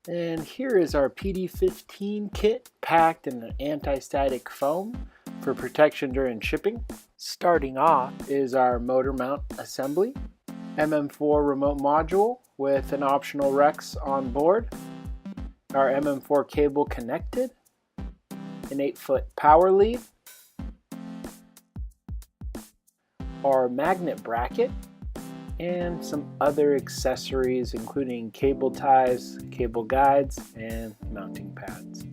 And here is our PD15 kit packed in an anti-static foam for protection during shipping. Starting off is our motor mount assembly, MM4 remote module with an optional Rex on board, our MM4 cable connected, an 8-foot power lead, our magnet bracket, and some other accessories including cable ties, cable guides, and mounting pads.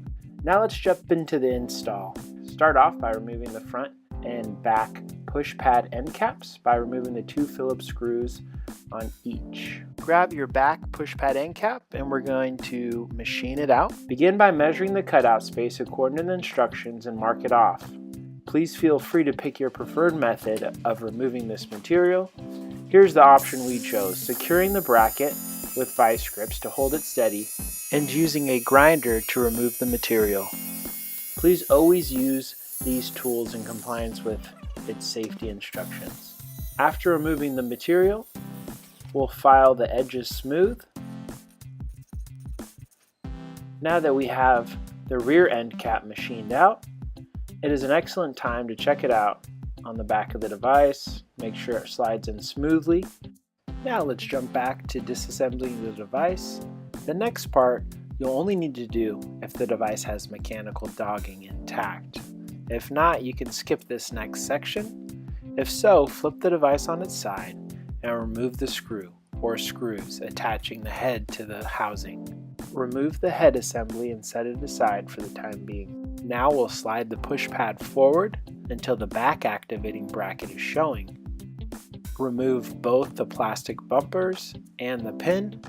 Now let's jump into the install. Start off by removing the front and back push pad end caps by removing the 2 Phillips screws on each. Grab your back push pad end cap and we're going to machine it out. Begin by measuring the cutout space according to the instructions and mark it off. Please feel free to pick your preferred method of removing this material. Here's the option we chose: securing the bracket with vice grips to hold it steady and using a grinder to remove the material. Please always use these tools in compliance with its safety instructions. After removing the material, we'll file the edges smooth. Now that we have the rear end cap machined out, it is an excellent time to check it out on the back of the device, make sure it slides in smoothly. Now let's jump back to disassembling the device. The next part you'll only need to do if the device has mechanical dogging intact. If not, you can skip this next section. If so, flip the device on its side and remove the screw or screws attaching the head to the housing. Remove the head assembly and set it aside for the time being. Now we'll slide the push pad forward until the back activating bracket is showing. Remove both the plastic bumpers and the pin,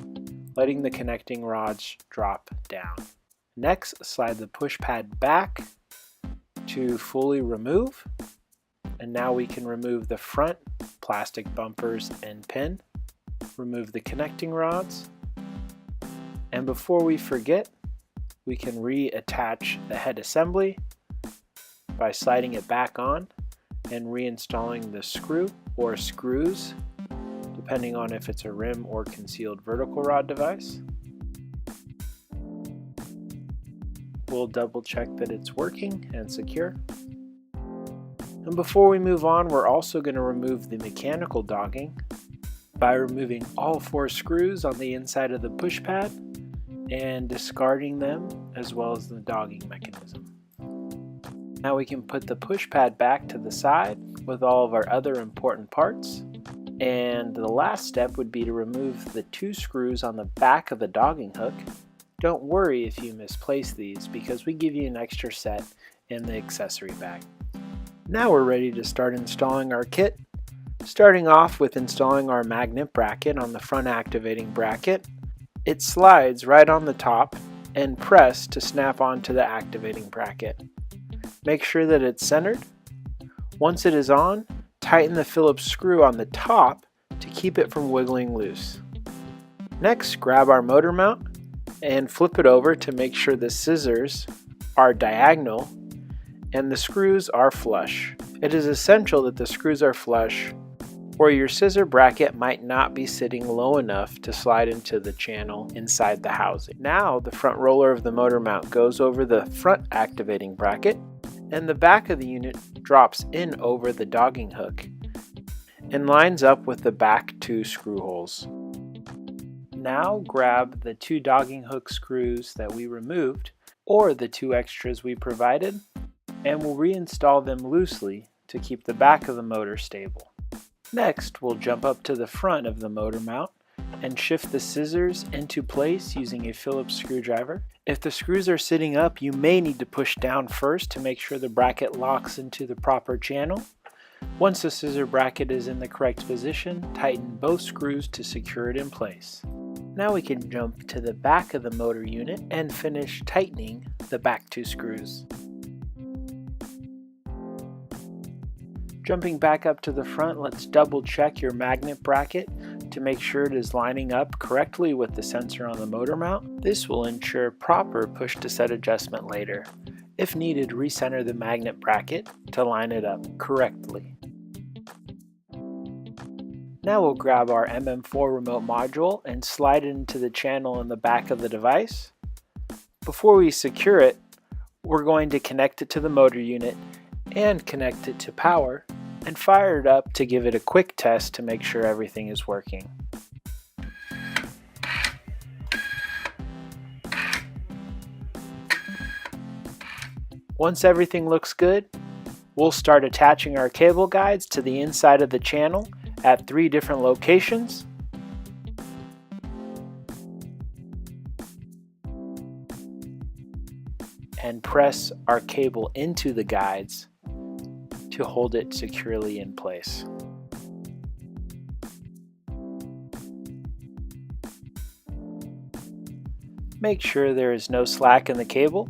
letting the connecting rods drop down. Next, slide the push pad back to fully remove, and now we can remove the front plastic bumpers and pin, remove the connecting rods, and before we forget, we can reattach the head assembly by sliding it back on and reinstalling the screw or screws, depending on if it's a rim or concealed vertical rod device. We'll double check that it's working and secure. And before we move on, we're also going to remove the mechanical dogging by removing all 4 screws on the inside of the push pad and discarding them, as well as the dogging mechanism. Now we can put the push pad back to the side with all of our other important parts. And the last step would be to remove the 2 screws on the back of the dogging hook. Don't worry if you misplace these, because we give you an extra set in the accessory bag. Now we're ready to start installing our kit. Starting off with installing our magnet bracket on the front activating bracket. It slides right on the top and press to snap onto the activating bracket. Make sure that it's centered. Once it is on, tighten the Phillips screw on the top to keep it from wiggling loose. Next, grab our motor mount and flip it over to make sure the scissors are diagonal and the screws are flush. It is essential that the screws are flush, or your scissor bracket might not be sitting low enough to slide into the channel inside the housing. Now the front roller of the motor mount goes over the front activating bracket, and the back of the unit drops in over the dogging hook and lines up with the back 2 screw holes. Now grab the 2 dogging hook screws that we removed, or the 2 extras we provided, and we'll reinstall them loosely to keep the back of the motor stable. Next, we'll jump up to the front of the motor mount and shift the scissors into place using a Phillips screwdriver. If the screws are sitting up, you may need to push down first to make sure the bracket locks into the proper channel. Once the scissor bracket is in the correct position, tighten both screws to secure it in place. Now we can jump to the back of the motor unit and finish tightening the back 2 screws. Jumping back up to the front, let's double check your magnet bracket to make sure it is lining up correctly with the sensor on the motor mount. This will ensure proper push to set adjustment later. If needed, recenter the magnet bracket to line it up correctly. Now we'll grab our MM4 remote module and slide it into the channel in the back of the device. Before we secure it, we're going to connect it to the motor unit and connect it to power and fire it up to give it a quick test to make sure everything is working. Once everything looks good, we'll start attaching our cable guides to the inside of the channel at 3 different locations. And press our cable into the guides to hold it securely in place. Make sure there is no slack in the cable.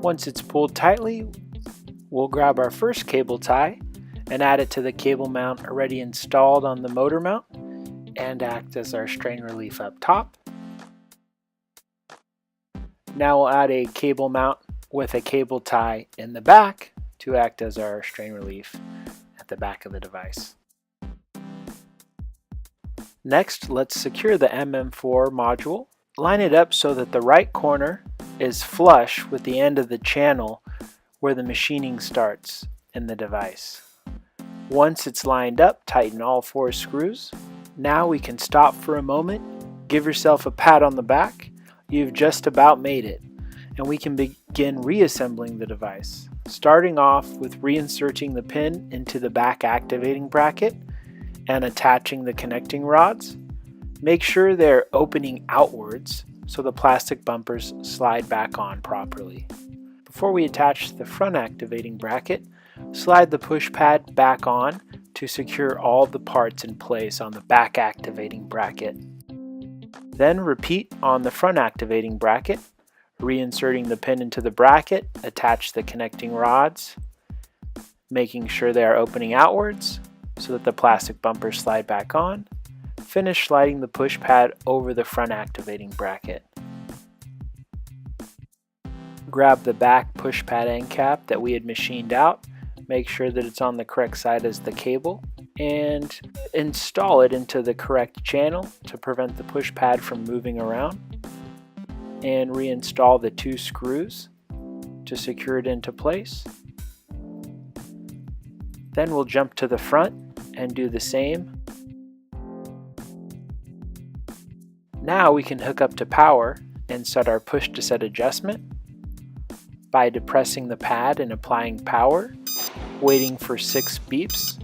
Once it's pulled tightly, we'll grab our first cable tie and add it to the cable mount already installed on the motor mount and act as our strain relief up top. Now we'll add a cable mount with a cable tie in the back to act as our strain relief at the back of the device. Next, let's secure the MM4 module. Line it up so that the right corner is flush with the end of the channel where the machining starts in the device. Once it's lined up, tighten all 4 screws. Now we can stop for a moment, give yourself a pat on the back. You've just about made it, and we can begin reassembling the device, starting off with reinserting the pin into the back activating bracket and attaching the connecting rods. Make sure they're opening outwards so the plastic bumpers slide back on properly. Before we attach the front activating bracket, slide the push pad back on to secure all the parts in place on the back activating bracket. Then repeat on the front activating bracket, reinserting the pin into the bracket, attach the connecting rods, making sure they are opening outwards so that the plastic bumpers slide back on. Finish sliding the push pad over the front activating bracket. Grab the back push pad end cap that we had machined out, make sure that it's on the correct side as the cable, and install it into the correct channel to prevent the push pad from moving around, and reinstall the 2 screws to secure it into place. Then we'll jump to the front and do the same. Now we can hook up to power and set our push to set adjustment by depressing the pad and applying power, waiting for 6 beeps.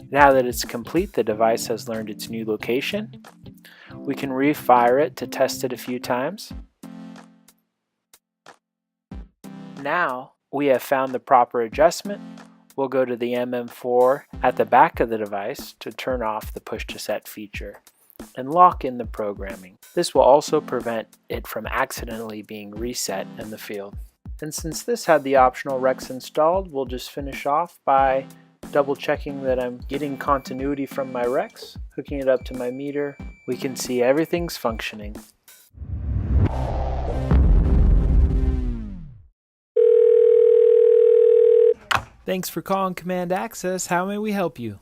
Now that it's complete, the device has learned its new location. We can refire it to test it a few times. Now we have found the proper adjustment. We'll go to the MM4 at the back of the device to turn off the push to set feature and lock in the programming. This will also prevent it from accidentally being reset in the field. And since this had the optional RECs installed, we'll just finish off by double checking that I'm getting continuity from my RECs, hooking it up to my meter. We can see everything's functioning. Thanks for calling Command Access. How may we help you?